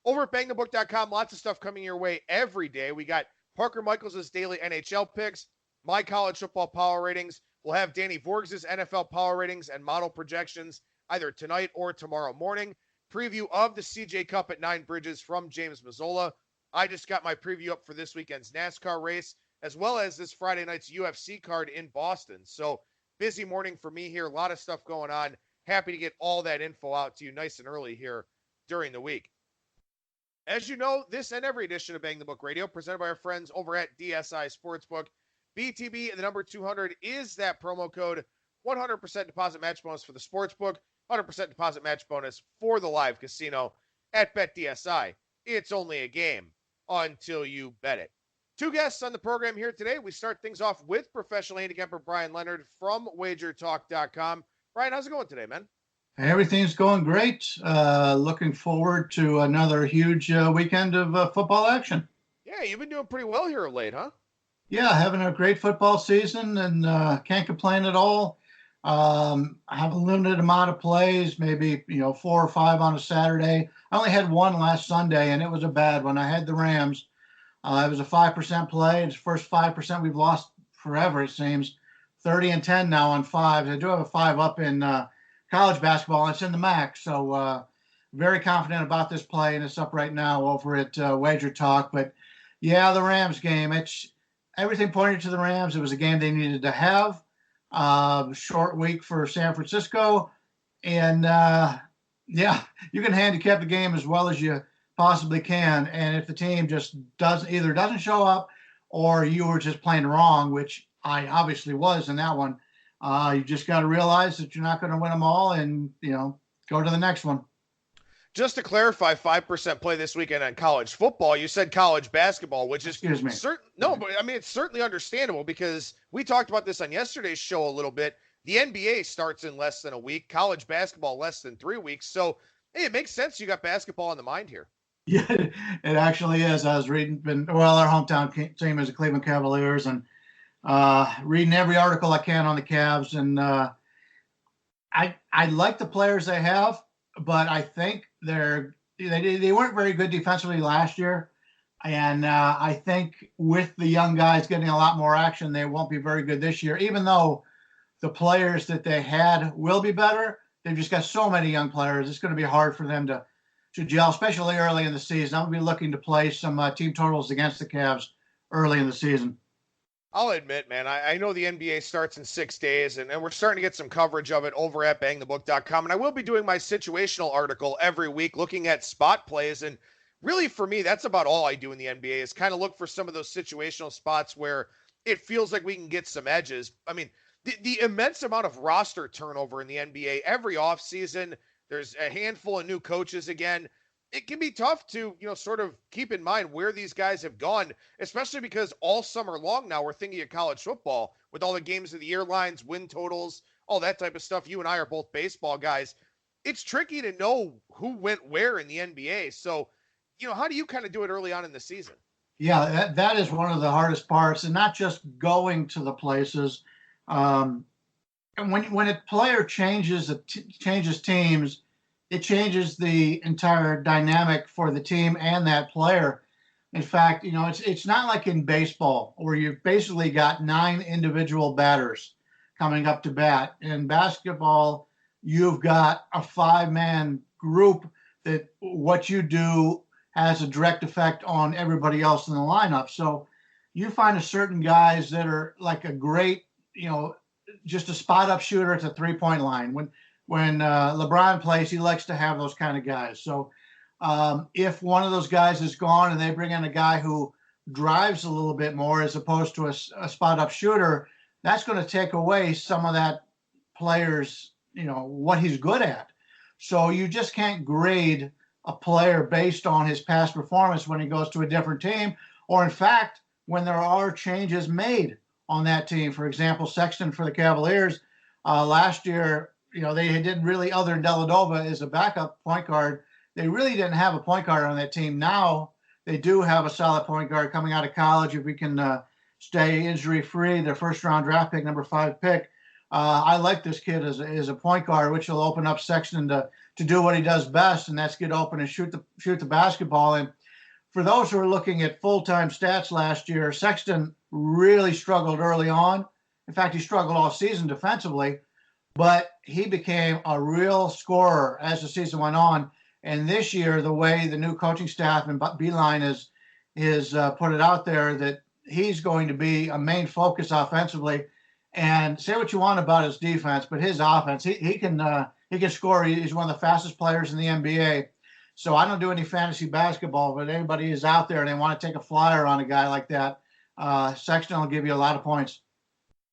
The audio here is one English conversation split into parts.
Over at BangTheBook.com, lots of stuff coming your way every day. We got Parker Michaels' daily NHL picks, my college football power ratings. We'll have Danny Vorgs' NFL power ratings and model projections either tonight or tomorrow morning. Preview of the CJ Cup at Nine Bridges from James Mazzola. I just got my preview up for this weekend's NASCAR race, as well as this Friday night's UFC card in Boston. So busy morning for me here. A lot of stuff going on. Happy to get all that info out to you nice and early here during the week. As you know, this and every edition of Bang the Book Radio, presented by our friends over at DSI Sportsbook. BTB, the number 200 is that promo code. 100% deposit match bonus for the Sportsbook. 100% deposit match bonus for the live casino at BetDSI. It's only a game until you bet it. Two guests on the program here today. We start things off with professional handicapper Bryan Leonard from WagerTalk.com. Bryan, how's it going today, man? Everything's going great. Looking forward to another huge weekend of football action. Yeah, you've been doing pretty well here of late, huh? Yeah, having a great football season and can't complain at all. I have a limited amount of plays, maybe 4 or 5 on a Saturday. I only had one last Sunday, and it was a bad one. I had the Rams. It was a 5% play. It's the first 5% we've lost forever, it seems. 30-10 now on 5s. I do have a 5 up in college basketball, and it's in the MAC. So very confident about this play, and it's up right now over at Wager Talk. But, yeah, the Rams game, it's everything pointed to the Rams. It was a game they needed to have. Short week for San Francisco. And, yeah, you can handicap the game as well as you possibly can. And if the team just doesn't show up or you were just playing wrong, which I obviously was in that one, you just got to realize that you're not going to win them all and, go to the next one. Just to clarify, 5% play this weekend on college football. You said college basketball, which is it's certainly understandable because we talked about this on yesterday's show a little bit. The NBA starts in less than a week, college basketball less than 3 weeks. So, hey, it makes sense you got basketball in the mind here. Yeah, it actually is. I was reading, our hometown team is the Cleveland Cavaliers, and reading every article I can on the Cavs. And I like the players they have, but I think they weren't very good defensively last year. And I think with the young guys getting a lot more action, they won't be very good this year, even though the players that they had will be better. They've just got so many young players. It's going to be hard for them to gel, especially early in the season. I'm going to be looking to play some team totals against the Cavs early in the season. I'll admit, man, I know the NBA starts in 6 days, and we're starting to get some coverage of it over at BangTheBook.com. And I will be doing my situational article every week looking at spot plays. And really, for me, that's about all I do in the NBA is kind of look for some of those situational spots where it feels like we can get some edges. I mean, the immense amount of roster turnover in the NBA every offseason, there's a handful of new coaches again. It can be tough to, sort of keep in mind where these guys have gone, especially because all summer long now we're thinking of college football with all the games of the year lines, win totals, all that type of stuff. You and I are both baseball guys. It's tricky to know who went where in the NBA. So, how do you kind of do it early on in the season? Yeah, that is one of the hardest parts, and not just going to the places. And when a player changes teams, it changes the entire dynamic for the team and that player. In fact, it's not like in baseball where you've basically got 9 individual batters coming up to bat. In basketball, you've got a 5-man group that what you do has a direct effect on everybody else in the lineup. So you find a certain guys that are like a great, just a spot up shooter at the 3-point line. When LeBron plays, he likes to have those kind of guys. So if one of those guys is gone and they bring in a guy who drives a little bit more as opposed to a spot-up shooter, that's going to take away some of that player's, what he's good at. So you just can't grade a player based on his past performance when he goes to a different team, or in fact, when there are changes made on that team. For example, Sexton for the Cavaliers last year, they didn't really, other than Deladova as a backup point guard, they really didn't have a point guard on that team. Now they do have a solid point guard coming out of college. If we can stay injury-free, their first-round draft pick, number 5 pick, I like this kid as a point guard, which will open up Sexton to do what he does best, and that's get open and shoot the basketball. And for those who are looking at full-time stats last year, Sexton really struggled early on. In fact, he struggled all season defensively, but he became a real scorer as the season went on. And this year, the way the new coaching staff and Beeline is put it out there, that he's going to be a main focus offensively. And say what you want about his defense, but his offense, he can score. He's one of the fastest players in the NBA. So I don't do any fantasy basketball, but anybody is out there and they want to take a flyer on a guy like that, Sexton will give you a lot of points.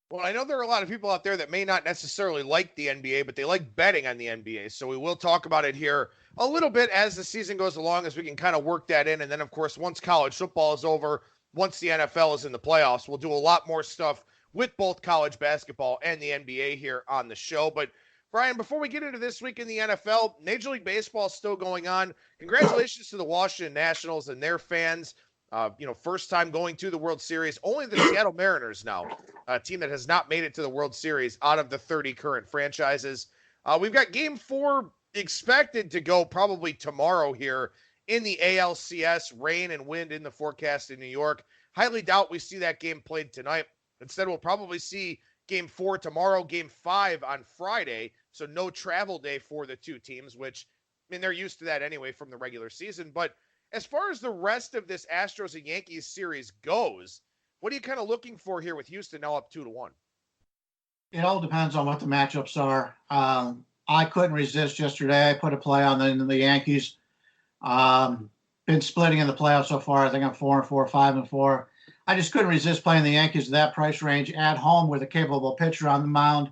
Well, I know there are a lot of people out there that may not necessarily like the NBA, but they like betting on the NBA. So we will talk about it here a little bit as the season goes along, as we can kind of work that in. And then, of course, once college football is over, once the NFL is in the playoffs, we'll do a lot more stuff with both college basketball and the NBA here on the show. But Bryan, before we get into this week in the NFL, Major League Baseball is still going on. Congratulations to the Washington Nationals and their fans. First time going to the World Series. Only the Seattle Mariners now, a team that has not made it to the World Series out of the 30 current franchises. We've got Game 4 expected to go probably tomorrow here in the ALCS. Rain and wind in the forecast in New York. Highly doubt we see that game played tonight. Instead, we'll probably see Game 4 tomorrow, Game 5 on Friday. So no travel day for the two teams, which, I mean, they're used to that anyway from the regular season. But as far as the rest of this Astros and Yankees series goes, what are you kind of looking for here with Houston now up 2-1? It all depends on what the matchups are. I couldn't resist yesterday. I put a play on the Yankees. Been splitting in the playoffs so far. I think I'm 4-4, 5-4. I just couldn't resist playing the Yankees at that price range at home with a capable pitcher on the mound.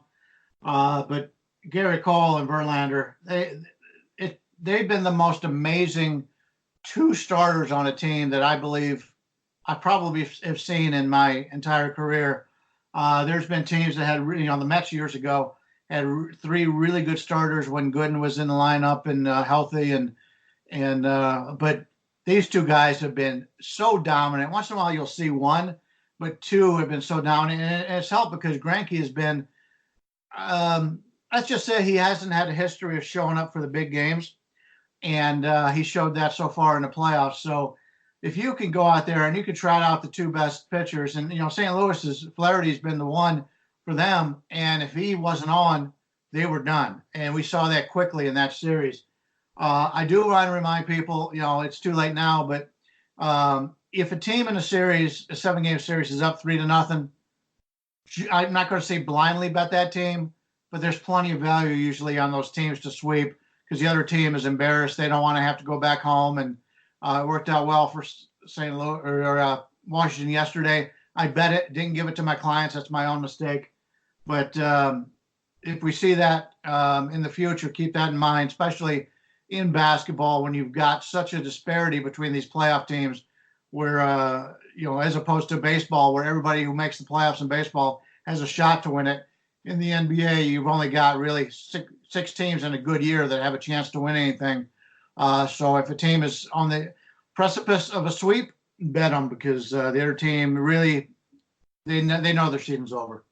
But Gary Cole and Verlander, they've been the most amazing two starters on a team that I believe I probably have seen in my entire career. There's been teams that had, the Mets years ago had three really good starters when Gooden was in the lineup and healthy, but these two guys have been so dominant. Once in a while you'll see one, but two have been so dominant, and it's helped because Greinke has been. Let's just say he hasn't had a history of showing up for the big games, and he showed that so far in the playoffs. So if you can go out there and you can trot out the two best pitchers, and St. Louis's Flaherty's been the one for them, and if he wasn't on, they were done, and we saw that quickly in that series. I do want to remind people, it's too late now, but if a team in a series, a 7-game series, is up 3-0, I'm not going to say blindly bet that team, but there's plenty of value usually on those teams to sweep because the other team is embarrassed. They don't want to have to go back home, and it worked out well for St. Louis or Washington yesterday. I bet it, didn't give it to my clients. That's my own mistake. But if we see that in the future, keep that in mind, especially in basketball when you've got such a disparity between these playoff teams where, as opposed to baseball where everybody who makes the playoffs in baseball has a shot to win it. In the NBA, you've only got really six teams in a good year that have a chance to win anything. So if a team is on the precipice of a sweep, bet them because the other team really, they know their season's over.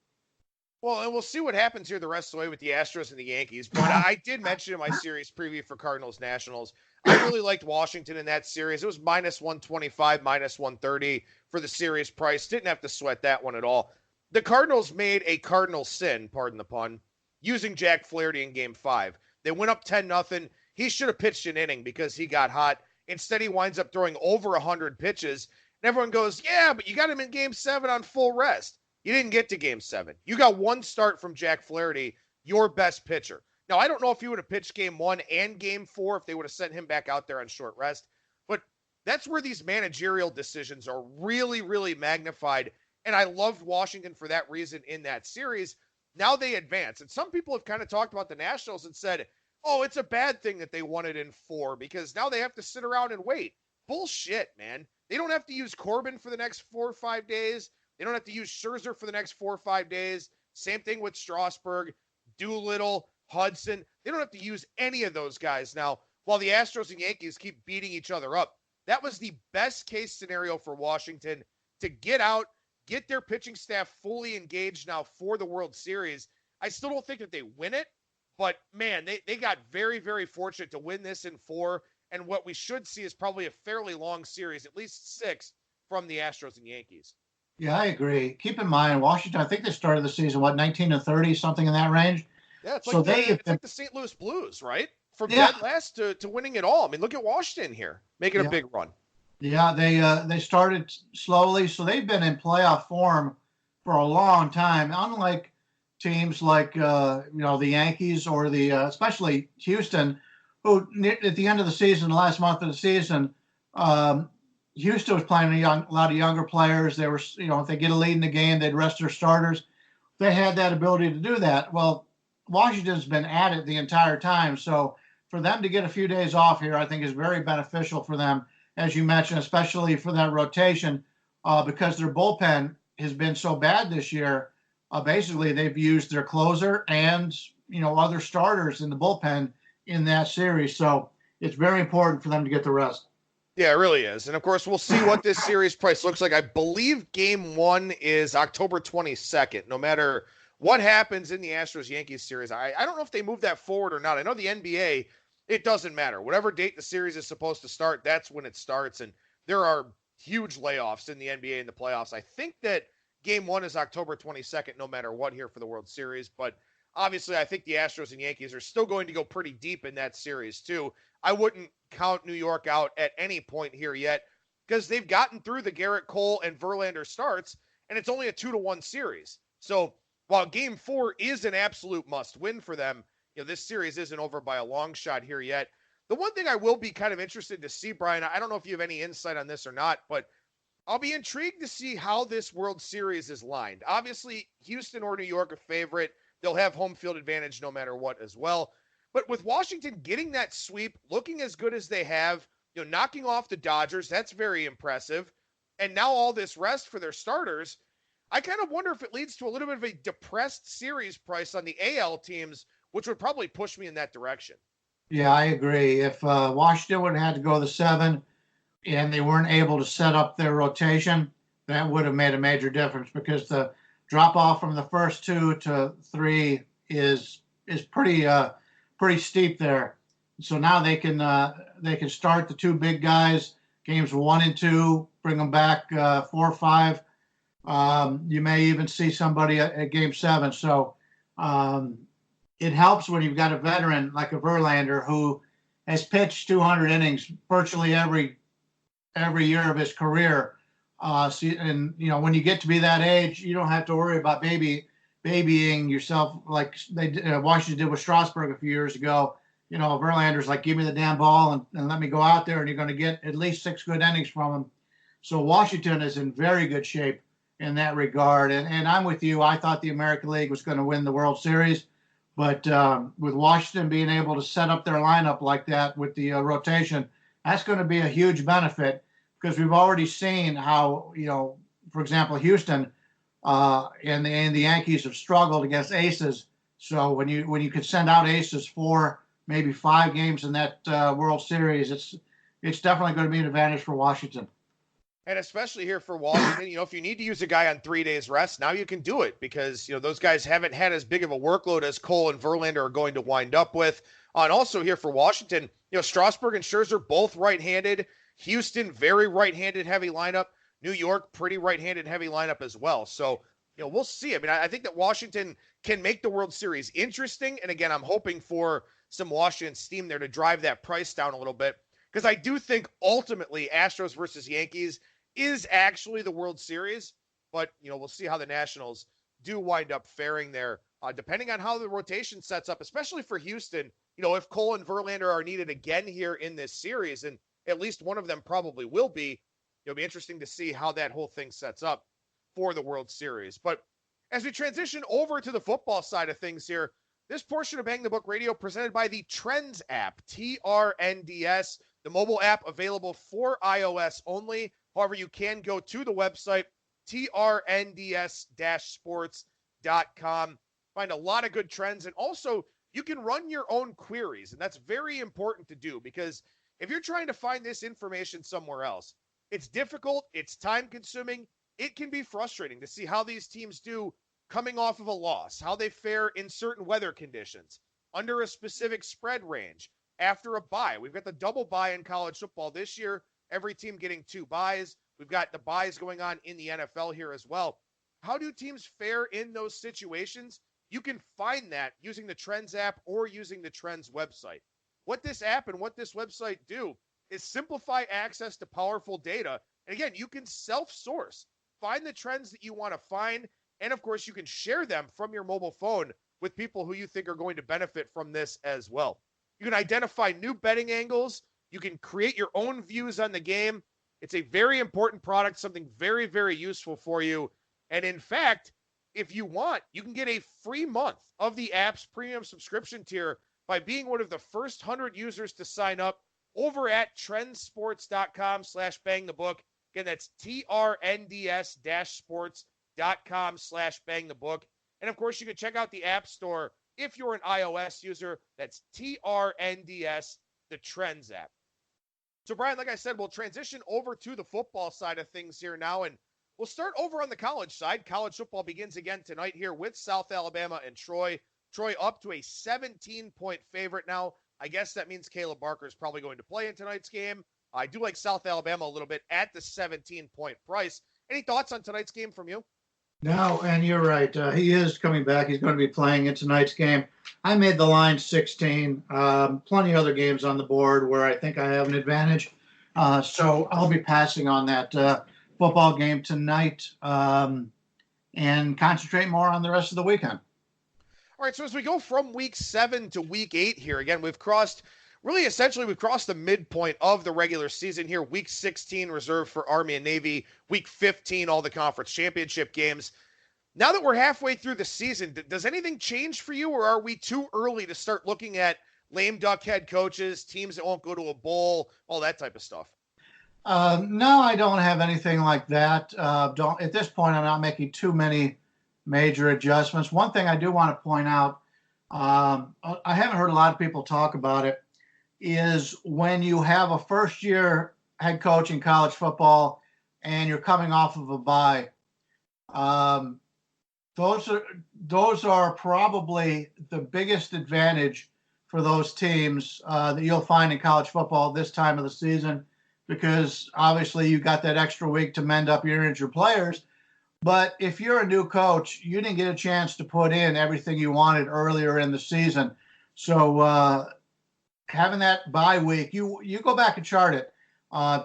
Well, and we'll see what happens here the rest of the way with the Astros and the Yankees. But I did mention in my series preview for Cardinals Nationals, I really liked Washington in that series. It was -125, -130 for the series price. Didn't have to sweat that one at all. The Cardinals made a cardinal sin, pardon the pun, using Jack Flaherty in Game 5. They went up 10-0. He should have pitched an inning because he got hot. Instead, he winds up throwing over 100 pitches. And everyone goes, yeah, but you got him in Game 7 on full rest. You didn't get to Game 7. You got one start from Jack Flaherty, your best pitcher. Now, I don't know if he would have pitched Game 1 and Game 4 if they would have sent him back out there on short rest. But that's where these managerial decisions are really, really magnified. And I loved Washington for that reason in that series. Now they advance. And some people have kind of talked about the Nationals and said, oh, it's a bad thing that they won it in 4 because now they have to sit around and wait. Bullshit, man. They don't have to use Corbin for the next 4 or 5 days. They don't have to use Scherzer for the next 4 or 5 days. Same thing with Strasburg, Doolittle, Hudson. They don't have to use any of those guys now while the Astros and Yankees keep beating each other up. That was the best case scenario for Washington to get out, get their pitching staff fully engaged now for the World Series. I still don't think that they win it, but man, they got very, very fortunate to win this in 4. And what we should see is probably a fairly long series, at least 6 from the Astros and Yankees. Yeah, I agree. Keep in mind, Washington, I think they started the season, 19-30, something in that range. Yeah, it's So like the St. Louis Blues, right? From dead last to winning it all. I mean, look at Washington here, making a big run. Yeah, they started slowly, so they've been in playoff form for a long time. Unlike teams like the Yankees or especially Houston, who at the end of the season, the last month of the season, Houston was playing a lot of younger players. They were, if they get a lead in the game, they'd rest their starters. They had that ability to do that. Well, Washington's been at it the entire time, so for them to get a few days off here, I think is very beneficial for them, as you mentioned, especially for that rotation, because their bullpen has been so bad this year. Basically, they've used their closer and other starters in the bullpen in that series. So it's very important for them to get the rest. Yeah, it really is. And of course, we'll see what this series price looks like. I believe game 1 is October 22nd. No matter what happens in the Astros-Yankees series, I don't know if they move that forward or not. I know the NBA, it doesn't matter. Whatever date the series is supposed to start, that's when it starts. And there are huge layoffs in the NBA in the playoffs. I think that game 1 is October 22nd, no matter what here for the World Series. But obviously, I think the Astros and Yankees are still going to go pretty deep in that series, too. I wouldn't count New York out at any point here yet because they've gotten through the Garrett Cole and Verlander starts, and it's only a 2-1 series. So while game 4 is an absolute must-win for them, this series isn't over by a long shot here yet. The one thing I will be kind of interested to see, Brian, I don't know if you have any insight on this or not, but I'll be intrigued to see how this World Series is lined. Obviously, Houston or New York a favorite. They'll have home field advantage no matter what as well. But with Washington getting that sweep, looking as good as they have, knocking off the Dodgers, that's very impressive. And now all this rest for their starters, I kind of wonder if it leads to a little bit of a depressed series price on the AL teams, which would probably push me in that direction. Yeah, I agree. If Washington would have had to go the 7 and they weren't able to set up their rotation, that would have made a major difference because the drop off from the first 2 to 3 is pretty steep there. So now they can start the 2 big guys, games 1 and 2, bring them back 4 or 5. You may even see somebody at game 7. So it helps when you've got a veteran like a Verlander who has pitched 200 innings virtually every year of his career. And when you get to be that age, you don't have to worry about babying yourself like Washington did with Strasburg a few years ago. Verlander's like, give me the damn ball and let me go out there, and you're going to get at least 6 good innings from him. So Washington is in very good shape in that regard. And I'm with you. I thought the American League was going to win the World Series. But with Washington being able to set up their lineup like that with the rotation, that's going to be a huge benefit because we've already seen how, for example, Houston and the Yankees have struggled against aces. So when you could send out aces 4, maybe 5 games in that World Series, it's definitely going to be an advantage for Washington. And especially here for Washington, if you need to use a guy on 3 days rest, now you can do it because, those guys haven't had as big of a workload as Cole and Verlander are going to wind up with. And also here for Washington, Strasburg and Scherzer both right-handed. Houston, very right-handed heavy lineup. New York, pretty right-handed heavy lineup as well. So, we'll see. I mean, I think that Washington can make the World Series interesting. And again, I'm hoping for some Washington steam there to drive that price down a little bit because I do think ultimately Astros versus Yankees is actually the World Series, but, we'll see how the Nationals do wind up faring there, depending on how the rotation sets up, especially for Houston. If Cole and Verlander are needed again here in this series, and at least one of them probably will be, it'll be interesting to see how that whole thing sets up for the World Series. But as we transition over to the football side of things here, this portion of Bang the Book Radio presented by the Trends app, TRNDS, the mobile app available for iOS only. However, you can go to the website, trnds-sports.com, find a lot of good trends, and also you can run your own queries, and that's very important to do because if you're trying to find this information somewhere else, it's difficult, it's time-consuming, it can be frustrating to see how these teams do coming off of a loss, how they fare in certain weather conditions, under a specific spread range, after a bye. We've got the double bye in college football this year, every team getting 2 byes. We've got the byes going on in the NFL here as well. How do teams fare in those situations? You can find that using the Trends app or using the Trends website. What this app and what this website do is simplify access to powerful data. And again, you can self-source, find the trends that you want to find, and of course, you can share them from your mobile phone with people who you think are going to benefit from this as well. You can identify new betting angles. You can create your own views on the game. It's a very important product, something very, very useful for you. And in fact, if you want, you can get a free month of the app's premium subscription tier by being one of the first 100 users to sign up over at trendsports.com/bangthebook. Again, that's trnds-sports.com/bangthebook. And of course, you can check out the App Store if you're an iOS user. That's TRNDS, the Trends app. So, Brian, like I said, we'll transition over to the football side of things here now, and we'll start over on the college side. College football begins again tonight here with South Alabama and Troy. Troy up to a 17-point favorite now. I guess that means Caleb Barker is probably going to play in tonight's game. I do like South Alabama a little bit at the 17-point price. Any thoughts on tonight's game from you? No, and you're right. He is coming back. He's going to be playing in tonight's game. I made the line 16. Plenty of other games on the board where I think I have an advantage. So I'll be passing on that football game tonight and concentrate more on the rest of the weekend. All right, so as we go from week 7 to week 8 here, again, we've crossed the midpoint of the regular season here. Week 16 reserved for Army and Navy. Week 15, all the conference championship games. Now that we're halfway through the season, does anything change for you, or are we too early to start looking at lame duck head coaches, teams that won't go to a bowl, all that type of stuff? No, I don't have anything like that. At this point, I'm not making too many major adjustments. One thing I do want to point out, I haven't heard a lot of people talk about it, is when you have a first-year head coach in college football and you're coming off of a bye, those are probably the biggest advantage for those teams that you'll find in college football this time of the season, because obviously you got that extra week to mend up your injured players. But if you're a new coach, you didn't get a chance to put in everything you wanted earlier in the season. So having that bye week, you go back and chart it.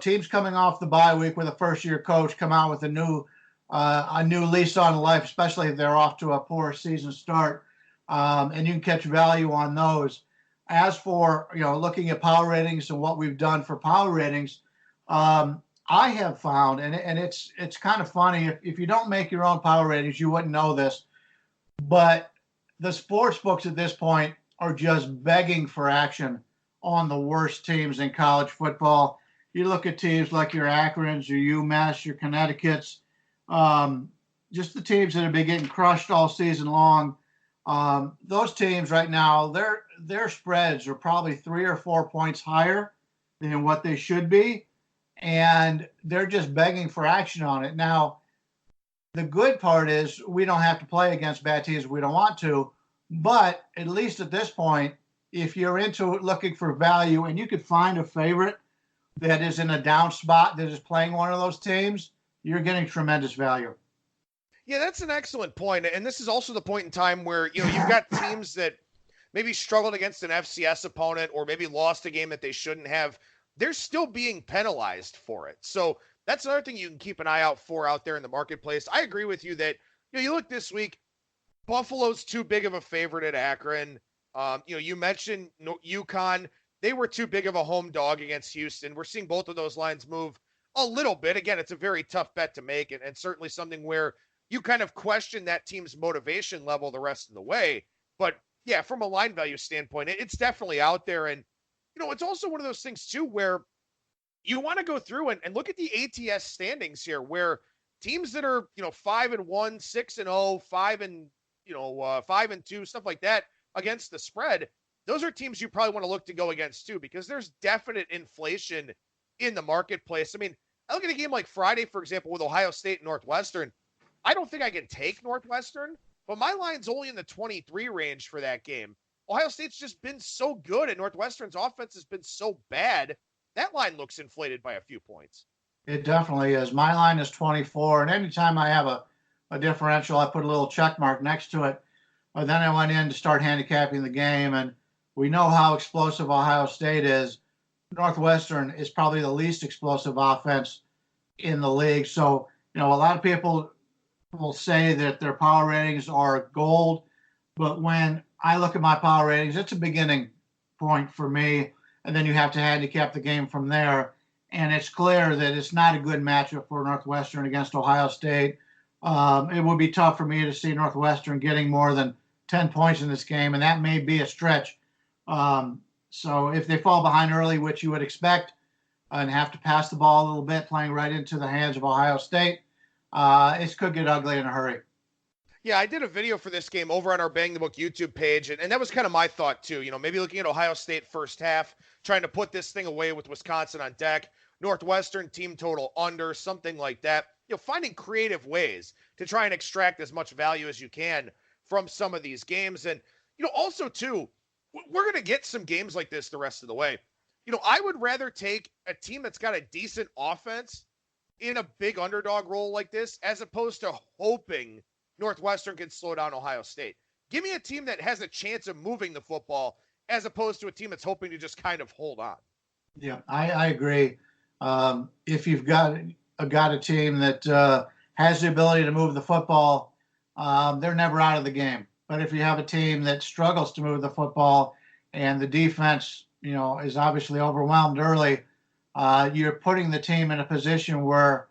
Teams coming off the bye week with a first-year coach come out with a new lease on life, especially if they're off to a poor season start, and you can catch value on those. As for looking at power ratings and what we've done for power ratings, I have found, and it's kind of funny, if you don't make your own power ratings, you wouldn't know this, but the sports books at this point are just begging for action on the worst teams in college football. You look at teams like your Akrons, your UMass, your Connecticuts, just the teams that have been getting crushed all season long. Those teams right now, their spreads are probably 3 or 4 points higher than what they should be, and they're just begging for action on it. Now, the good part is we don't have to play against bad teams if we don't want to, but at least at this point, if you're into looking for value and you could find a favorite that is in a down spot that is playing one of those teams, you're getting tremendous value. Yeah, that's an excellent point. And this is also the point in time where, you've got teams that maybe struggled against an FCS opponent or maybe lost a game that they shouldn't have. They're still being penalized for it. So that's another thing you can keep an eye out for out there in the marketplace. I agree with you that, you look this week, Buffalo's too big of a favorite at Akron. You mentioned UConn. They were too big of a home dog against Houston. We're seeing both of those lines move a little bit. Again, it's a very tough bet to make, and certainly something where you kind of question that team's motivation level the rest of the way. But yeah, from a line value standpoint, it's definitely out there. And, it's also one of those things too, where you want to go through and look at the ATS standings here, where teams that are, 5-1, 6-0, 5-2, stuff like that against the spread, those are teams you probably want to look to go against too, because there's definite inflation in the marketplace. I mean, I look at a game like Friday, for example, with Ohio State and Northwestern. I don't think I can take Northwestern, but my line's only in the 23 range for that game. Ohio State's just been so good, and Northwestern's offense has been so bad. That line looks inflated by a few points. It definitely is. My line is 24, and anytime I have a differential, I put a little check mark next to it. But then I went in to start handicapping the game, and we know how explosive Ohio State is. Northwestern is probably the least explosive offense in the league. So, a lot of people will say that their power ratings are gold, but when I look at my power ratings, it's a beginning point for me, and then you have to handicap the game from there. And it's clear that it's not a good matchup for Northwestern against Ohio State. It would be tough for me to see Northwestern getting more than 10 points in this game, and that may be a stretch. So if they fall behind early, which you would expect, and have to pass the ball a little bit, playing right into the hands of Ohio State, it could get ugly in a hurry. Yeah, I did a video for this game over on our Bang the Book YouTube page, and that was kind of my thought too. Maybe looking at Ohio State first half, trying to put this thing away with Wisconsin on deck, Northwestern team total under, something like that. Finding creative ways to try and extract as much value as you can from some of these games. And, also too, we're going to get some games like this the rest of the way. I would rather take a team that's got a decent offense in a big underdog role like this, as opposed to hoping Northwestern can slow down Ohio State. Give me a team that has a chance of moving the football, as opposed to a team that's hoping to just kind of hold on. Yeah, I agree. If you've got a team that has the ability to move the football, they're never out of the game. But if you have a team that struggles to move the football and the defense, is obviously overwhelmed early, you're putting the team in a position where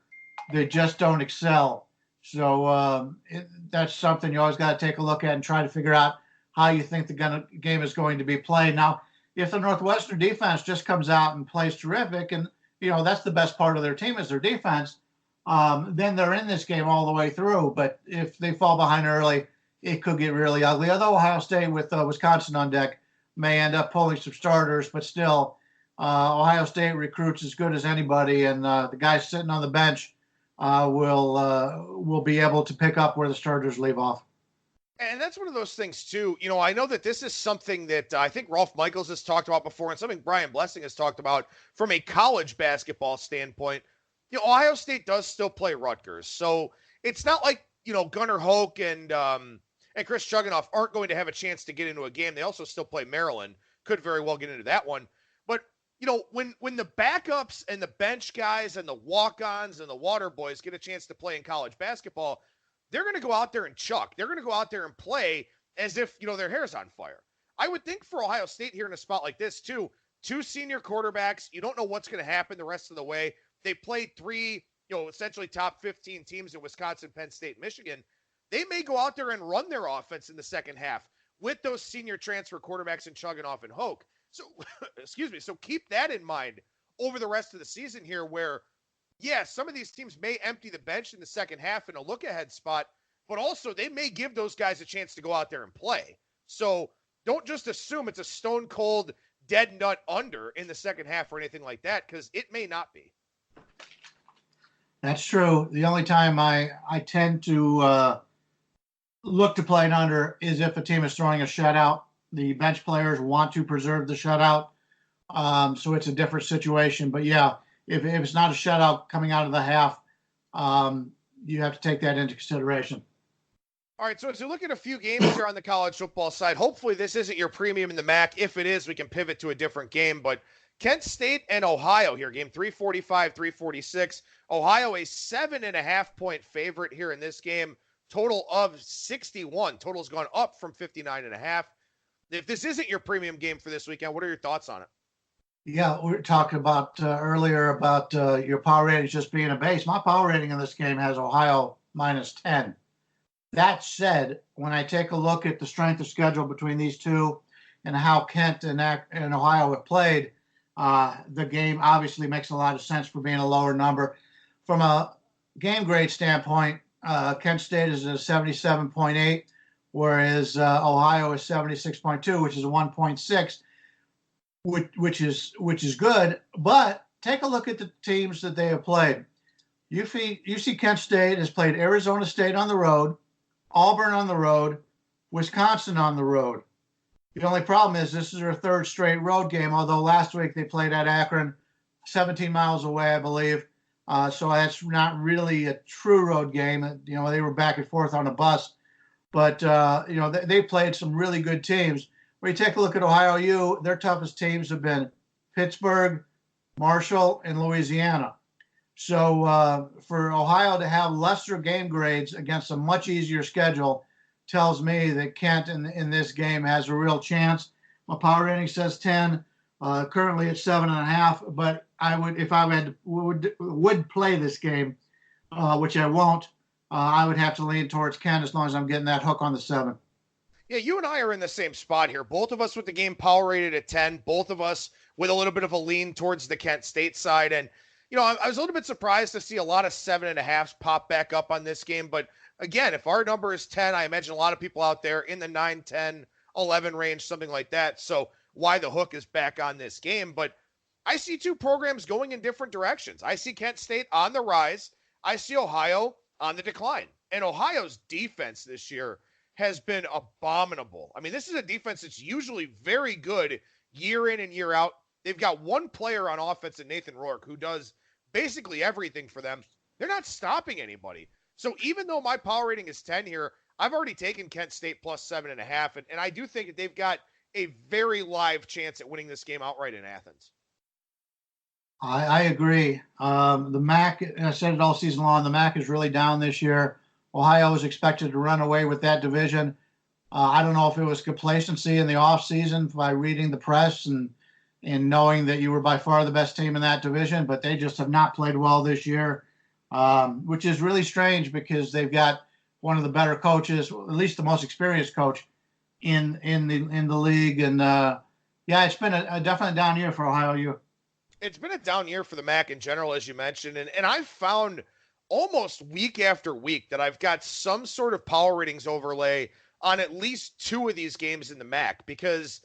they just don't excel. So that's something you always got to take a look at and try to figure out how you think the game is going to be played. Now, if the Northwestern defense just comes out and plays terrific, and that's the best part of their team is their defense, then they're in this game all the way through. But if they fall behind early, it could get really ugly. Although Ohio State with Wisconsin on deck may end up pulling some starters, but still, Ohio State recruits as good as anybody, and the guys sitting on the bench will be able to pick up where the starters leave off. And that's one of those things too. I know that this is something that I think Rolf Michaels has talked about before, and something Brian Blessing has talked about from a college basketball standpoint. Ohio State does still play Rutgers, so it's not like Gunnar Hoke and Chris Chuganoff aren't going to have a chance to get into a game. They also still play Maryland, could very well get into that one. But when the backups and the bench guys and the walk-ons and the water boys get a chance to play in college basketball, they're going to go out there and chuck. They're going to go out there and play as if, their hair's on fire. I would think for Ohio State here in a spot like this, too, two senior quarterbacks, you don't know what's going to happen the rest of the way. They played three, essentially top 15 teams in Wisconsin, Penn State, Michigan. They may go out there and run their offense in the second half with those senior transfer quarterbacks in Chuganoff and Hoke. So, excuse me. So keep that in mind over the rest of the season here where, some of these teams may empty the bench in the second half in a look-ahead spot, but also they may give those guys a chance to go out there and play. So don't just assume it's a stone-cold, dead nut under in the second half or anything like that, because it may not be. That's true. The only time I tend to look to play an under is if a team is throwing a shutout. The bench players want to preserve the shutout, so it's a different situation. But if it's not a shutout coming out of the half, you have to take that into consideration. All right, so as you look at a few games here on the college football side, hopefully this isn't your premium in the MAC. If it is, we can pivot to a different game. But Kent State and Ohio here, game 345, 346. Ohio a 7.5-point favorite here in this game. Total of 61. Total's gone up from 59.5. If this isn't your premium game for this weekend, what are your thoughts on it? Yeah, we were talking about earlier about your power ratings just being a base. My power rating in this game has Ohio minus 10. That said, when I take a look at the strength of schedule between these two and how Kent and Ohio have played, the game obviously makes a lot of sense for being a lower number. From a game grade standpoint, Kent State is a 77.8, whereas Ohio is 76.2, which is a 1.6, which is good. But take a look at the teams that they have played. You see Kent State has played Arizona State on the road, Auburn on the road, Wisconsin on the road. The only problem is this is their third straight road game, although last week they played at Akron, 17 miles away, I believe. So that's not really a true road game. You know, they were back and forth on a bus. But, you know, they played some really good teams. When you take a look at Ohio U, their toughest teams have been Pittsburgh, Marshall, and Louisiana. So for Ohio to have lesser game grades against a much easier schedule tells me that Kent in this game has a real chance. My power rating says 10. Currently it's 7.5. But I would, if I would play this game, which I won't, I would have to lean towards Kent as long as I'm getting that hook on the 7. Yeah, you and I are in the same spot here. Both of us with the game power rated at 10. Both of us with a little bit of a lean towards the Kent State side. And you know, I was a little bit surprised to see a lot of 7.5s pop back up on this game. But again, if our number is 10, I imagine a lot of people out there in the 9, 10, 11 range, something like that. So why the hook is back on this game. But I see two programs going in different directions. I see Kent State on the rise. I see Ohio on the decline. And Ohio's defense this year has been abominable. I mean, this is a defense that's usually very good year in and year out. They've got one player on offense in Nathan Rourke who does basically everything for them. They're not stopping anybody. So even though my power rating is 10 here, I've already taken Kent State plus 7.5. And I do think that they've got a very live chance at winning this game outright in Athens. I agree. The MAC, and I said it all season long, the MAC is really down this year. Ohio was expected to run away with that division. I don't know if it was complacency in the offseason by reading the press and knowing that you were by far the best team in that division, but they just have not played well this year, which is really strange because they've got one of the better coaches, at least the most experienced coach in the league. And yeah, it's been a definitely down year for Ohio U. It's been a down year for the MAC in general, as you mentioned, and I've found almost week after week that I've got some sort of power ratings overlay on at least two of these games in the MAC because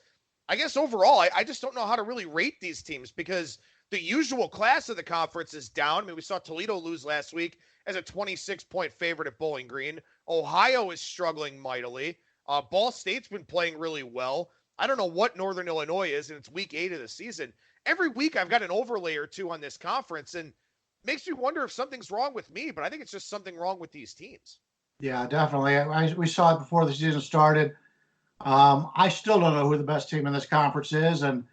I guess overall, I just don't know how to really rate these teams because the usual class of the conference is down. I mean, we saw Toledo lose last week as a 26-point favorite at Bowling Green. Ohio is struggling mightily. Ball State's been playing really well. I don't know what Northern Illinois is, and it's week 8 of the season. Every week I've got an overlay or two on this conference, and it makes me wonder if something's wrong with me, but I think it's just something wrong with these teams. Yeah, definitely. We saw it before the season started. I still don't know who the best team in this conference is, and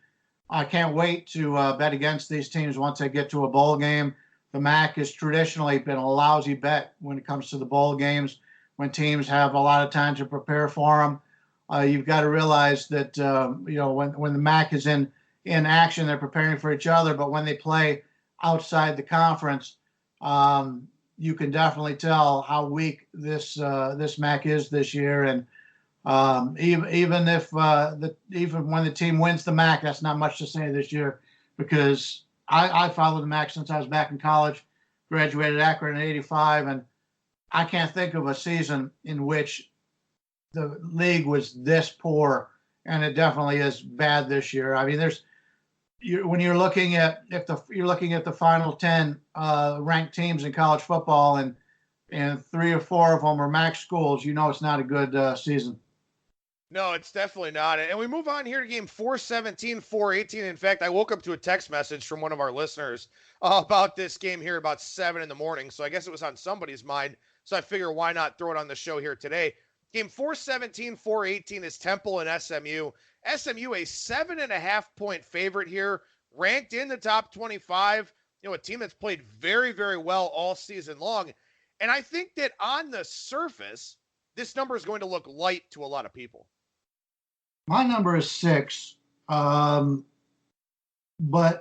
I can't wait to bet against these teams once they get to a bowl game. The MAC has traditionally been a lousy bet when it comes to the bowl games, when teams have a lot of time to prepare for them. You've got to realize that you know when the MAC is in action, they're preparing for each other, but when they play outside the conference, you can definitely tell how weak this MAC is this year. And even when the team wins the MAC, that's not much to say this year because I followed the MAC since I was back in college, graduated Akron in '85, and I can't think of a season in which the league was this poor, and it definitely is bad this year. I mean, when you're looking at the final 10 ranked teams in college football, and 3 or 4 of them are MAC schools, you know it's not a good season. No, it's definitely not. And we move on here to game 417, 418. In fact, I woke up to a text message from one of our listeners about this game here about 7 in the morning. So I guess it was on somebody's mind. So I figure why not throw it on the show here today. Game 417, 418 is Temple and SMU. SMU, a 7.5-point favorite here, ranked in the top 25. You know, a team that's played very, very well all season long. And I think that on the surface, this number is going to look light to a lot of people. My number is 6, but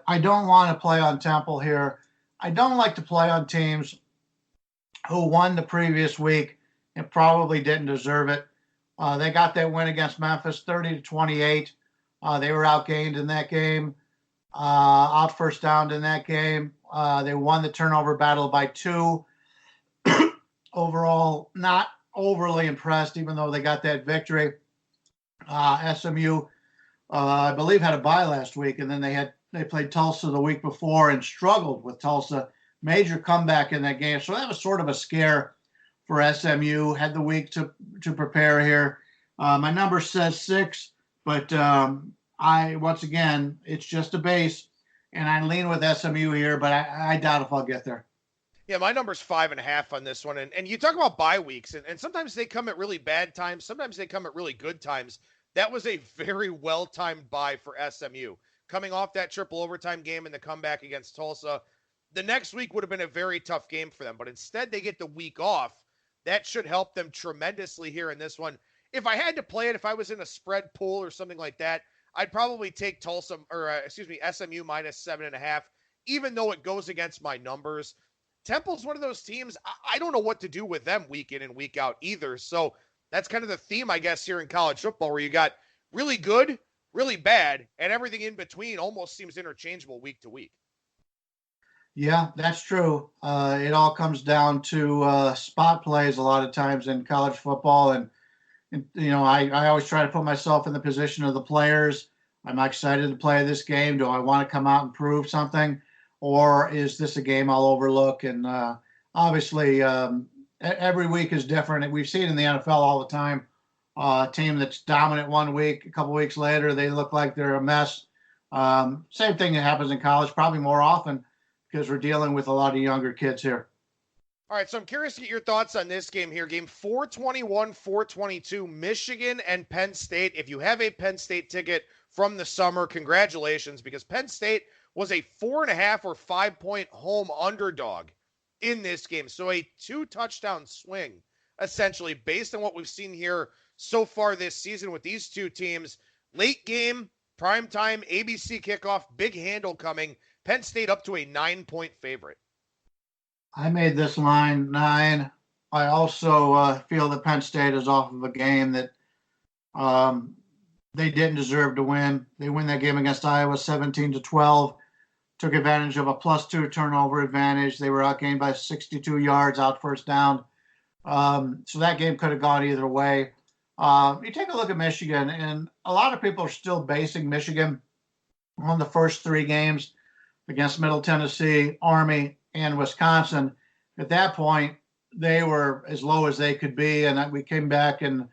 I don't want to play on Temple here. I don't like to play on teams who won the previous week and probably didn't deserve it. They got that win against Memphis, 30-28. They were outgained in that game, out first down in that game. They won the turnover battle by 2. Overall, not overly impressed, even though they got that victory. SMU, I believe, had a bye last week, and then they played Tulsa the week before and struggled with Tulsa. Major comeback in that game. So that was sort of a scare for SMU. Had the week to prepare here. My number says 6, but once again, it's just a base, and I lean with SMU here, but I doubt if I'll get there. Yeah, my number's 5.5 on this one. And you talk about bye weeks, and sometimes they come at really bad times. Sometimes they come at really good times. That was a very well-timed bye for SMU. Coming off that triple overtime game and the comeback against Tulsa, the next week would have been a very tough game for them. But instead, they get the week off. That should help them tremendously here in this one. If I had to play it, if I was in a spread pool or something like that, I'd probably take SMU minus 7.5, even though it goes against my numbers. Temple's one of those teams, I don't know what to do with them week in and week out either. So that's kind of the theme, I guess, here in college football, where you got really good, really bad, and everything in between almost seems interchangeable week to week. Yeah, that's true. It all comes down to spot plays a lot of times in college football. And I always try to put myself in the position of the players. I'm excited to play this game. Do I want to come out and prove something? Or is this a game I'll overlook? And obviously, every week is different. We've seen in the NFL all the time, a team that's dominant one week, a couple weeks later, they look like they're a mess. Same thing that happens in college, probably more often, because we're dealing with a lot of younger kids here. All right, so I'm curious to get your thoughts on this game here. Game 421, 422, Michigan and Penn State. If you have a Penn State ticket from the summer, congratulations, because Penn State was a 4.5 or 5-point home underdog in this game. So a 2-touchdown swing, essentially, based on what we've seen here so far this season with these two teams. Late game, primetime, ABC kickoff, big handle coming. Penn State up to a 9-point favorite. I made this line 9. I also feel that Penn State is off of a game that they didn't deserve to win. They win that game against Iowa 17-12. Took advantage of a +2 turnover advantage. They were outgained by 62 yards, out first down. So that game could have gone either way. You take a look at Michigan, and a lot of people are still basing Michigan on the first 3 games against Middle Tennessee, Army, and Wisconsin. At that point, they were as low as they could be, and we came back and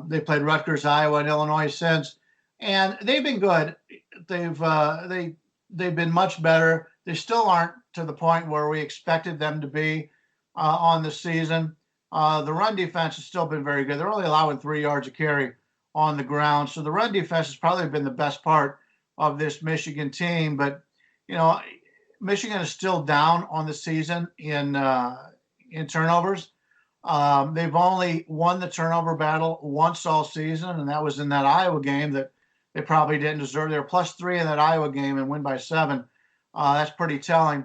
they played Rutgers, Iowa, and Illinois since, and they've been good. They've been much better. They still aren't to the point where we expected them to be on the season. The run defense has still been very good. They're only allowing 3 yards a carry on the ground, so the run defense has probably been the best part of this Michigan team. But Michigan is still down on the season in turnovers. They've only won the turnover battle once all season, and that was in that Iowa game that they probably didn't deserve. They were +3 in that Iowa game and win by 7. That's pretty telling.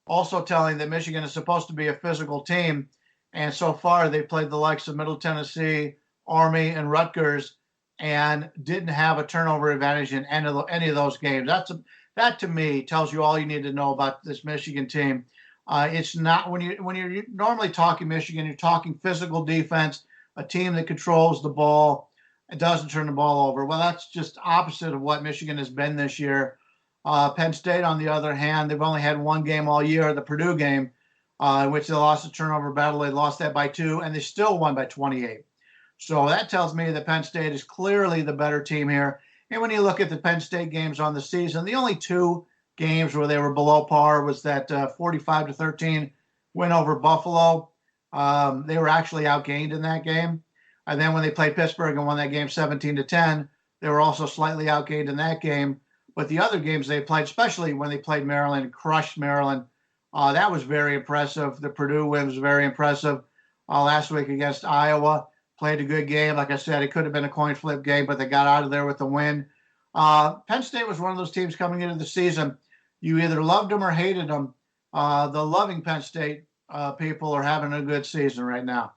Also telling that Michigan is supposed to be a physical team, and so far they've played the likes of Middle Tennessee, Army, and Rutgers, and didn't have a turnover advantage in any of those games. That to me tells you all you need to know about this Michigan team. It's not when you're normally talking Michigan, you're talking physical defense, a team that controls the ball and doesn't turn the ball over. Well, that's just opposite of what Michigan has been this year. Penn State, on the other hand, they've only had one game all year, the Purdue game, in which they lost the turnover battle. They lost that by 2, and they still won by 28. So that tells me that Penn State is clearly the better team here. And when you look at the Penn State games on the season, the only 2 games where they were below par was that 45-13 win over Buffalo. They were actually outgained in that game. And then when they played Pittsburgh and won that game 17-10, they were also slightly outgained in that game. But the other games they played, especially when they played Maryland and crushed Maryland, that was very impressive. The Purdue win was very impressive. Last week against Iowa, played a good game. Like I said, it could have been a coin flip game, but they got out of there with the win. Penn State was one of those teams coming into the season. You either loved them or hated them. The loving Penn State people are having a good season right now.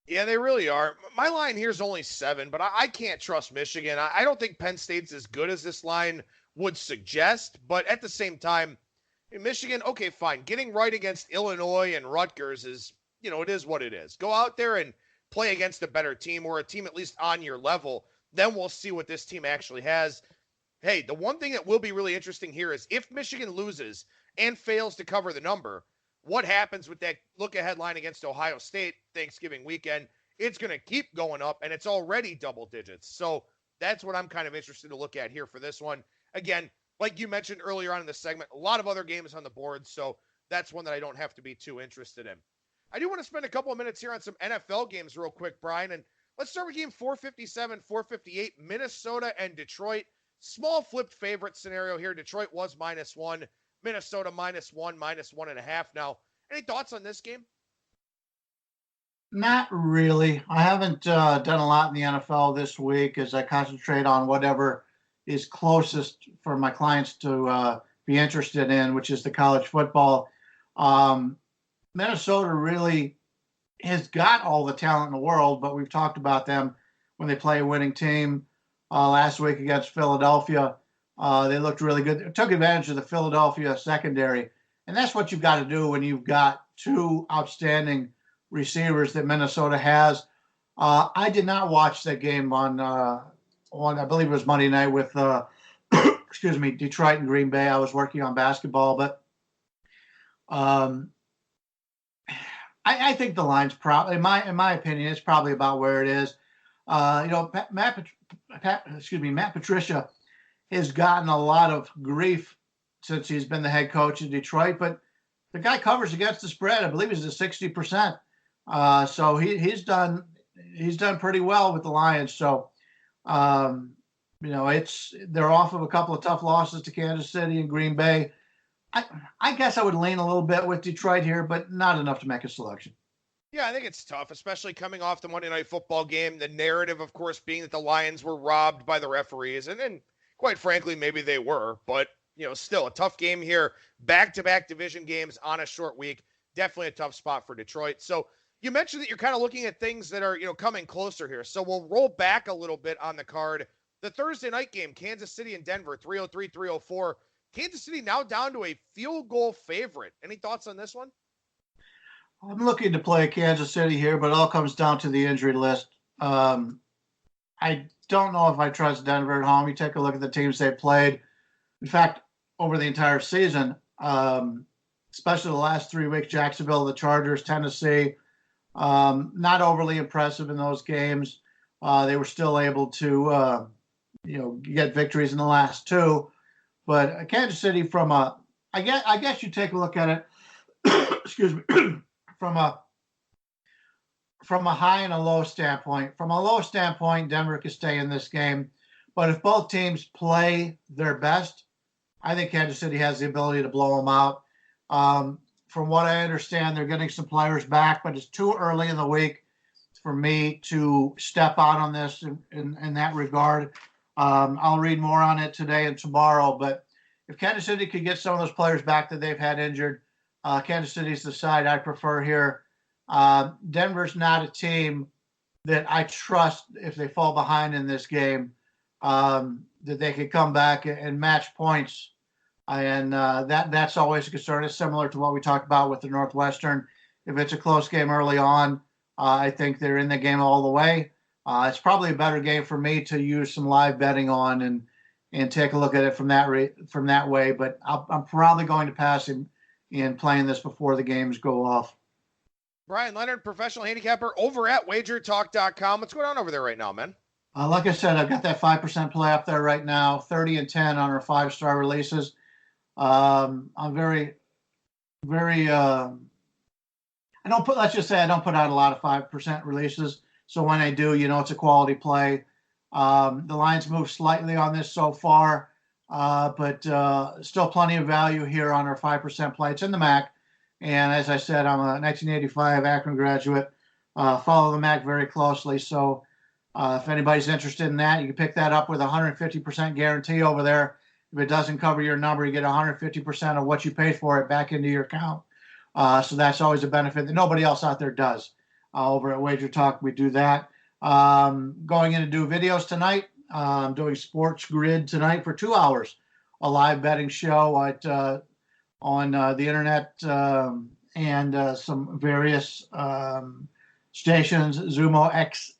Yeah, they really are. My line here is only 7, but I can't trust Michigan. I don't think Penn State's as good as this line would suggest, but at the same time, Michigan, okay, fine. Getting right against Illinois and Rutgers is, it is what it is. Go out there and play against a better team or a team at least on your level. Then we'll see what this team actually has. Hey, the one thing that will be really interesting here is if Michigan loses and fails to cover the number, what happens with that look-ahead line against Ohio State Thanksgiving weekend. It's going to keep going up, and it's already double digits. So that's what I'm kind of interested to look at here for this one. Again, like you mentioned earlier on in the segment, a lot of other games on the board, so that's one that I don't have to be too interested in. I do want to spend a couple of minutes here on some NFL games real quick, Brian, and let's start with game 457, 458, Minnesota and Detroit. Small flipped favorite scenario here. Detroit was -1, Minnesota -1, -1.5 now. Any thoughts on this game? Not really. I haven't done a lot in the NFL this week as I concentrate on whatever is closest for my clients to be interested in, which is the college football. Minnesota really has got all the talent in the world, but we've talked about them when they play a winning team. Last week against Philadelphia, they looked really good. They took advantage of the Philadelphia secondary, and that's what you've got to do when you've got two outstanding receivers that Minnesota has. I did not watch that game on I believe it was Monday night with excuse me, Detroit and Green Bay. I was working on basketball, but I think the line's probably, in my opinion, it's probably about where it is. Matt Patricia has gotten a lot of grief since he's been the head coach in Detroit, but the guy covers against the spread. I believe he's at 60%. So he's done pretty well with the Lions. So, they're off of a couple of tough losses to Kansas City and Green Bay. I guess I would lean a little bit with Detroit here, but not enough to make a selection. Yeah, I think it's tough, especially coming off the Monday Night Football game. The narrative, of course, being that the Lions were robbed by the referees, and quite frankly, maybe they were, but still a tough game here. Back-to-back division games on a short week. Definitely a tough spot for Detroit. So you mentioned that you're kind of looking at things that are coming closer here. So we'll roll back a little bit on the card. The Thursday night game, Kansas City and Denver, 303, 304. Kansas City now down to a field goal favorite. Any thoughts on this one? I'm looking to play Kansas City here, but it all comes down to the injury list. I don't know if I trust Denver at home. You take a look at the teams they played. In fact, over the entire season, especially the last 3 weeks, Jacksonville, the Chargers, Tennessee, not overly impressive in those games. They were still able to, get victories in the last two. But Kansas City, I guess you take a look at it. Excuse me. From a high and a low standpoint. From a low standpoint, Denver could stay in this game. But if both teams play their best, I think Kansas City has the ability to blow them out. From what I understand, they're getting some players back, but it's too early in the week for me to step out on this in that regard. I'll read more on it today and tomorrow. But if Kansas City could get some of those players back that they've had injured, Kansas City's the side I prefer here. Denver's not a team that I trust if they fall behind in this game, that they could come back and match points. And that's always a concern. It's similar to what we talked about with the Northwestern. If it's a close game early on, I think they're in the game all the way. It's probably a better game for me to use some live betting on and take a look at it from that way. But I'm probably going to pass him in playing this before the games go off. Bryan Leonard, professional handicapper over at wagertalk.com. What's going on over there right now, man? Like I said, I've got that 5% play up there right now, 30 and 10 on our 5-star releases. I'm very, very, let's just say I don't put out a lot of 5% releases. So when I do, it's a quality play. The lines move slightly on this so far. But still plenty of value here on our 5% play. It's in the MAC. And as I said, I'm a 1985 Akron graduate. Follow the MAC very closely. So if anybody's interested in that, you can pick that up with a 150% guarantee over there. If it doesn't cover your number, you get 150% of what you paid for it back into your account. So that's always a benefit that nobody else out there does. Over at Wager Talk, we do that. Going in to do videos tonight. I'm doing Sports Grid tonight for 2 hours, a live betting show on the internet and some various stations. XUMO.com,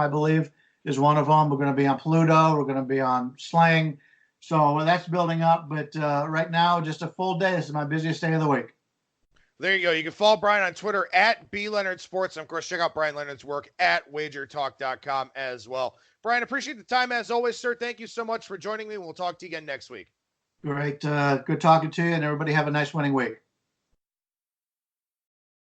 I believe, is one of them. We're going to be on Pluto. We're going to be on Sling, So that's building up. But right now, just a full day. This is my busiest day of the week. There you go. You can follow Bryan on Twitter at BLeonardSports. And, of course, check out Bryan Leonard's work at WagerTalk.com as well. Bryan, appreciate the time as always, sir. Thank you so much for joining me. We'll talk to you again next week. Great. Good talking to you, and everybody have a nice winning week.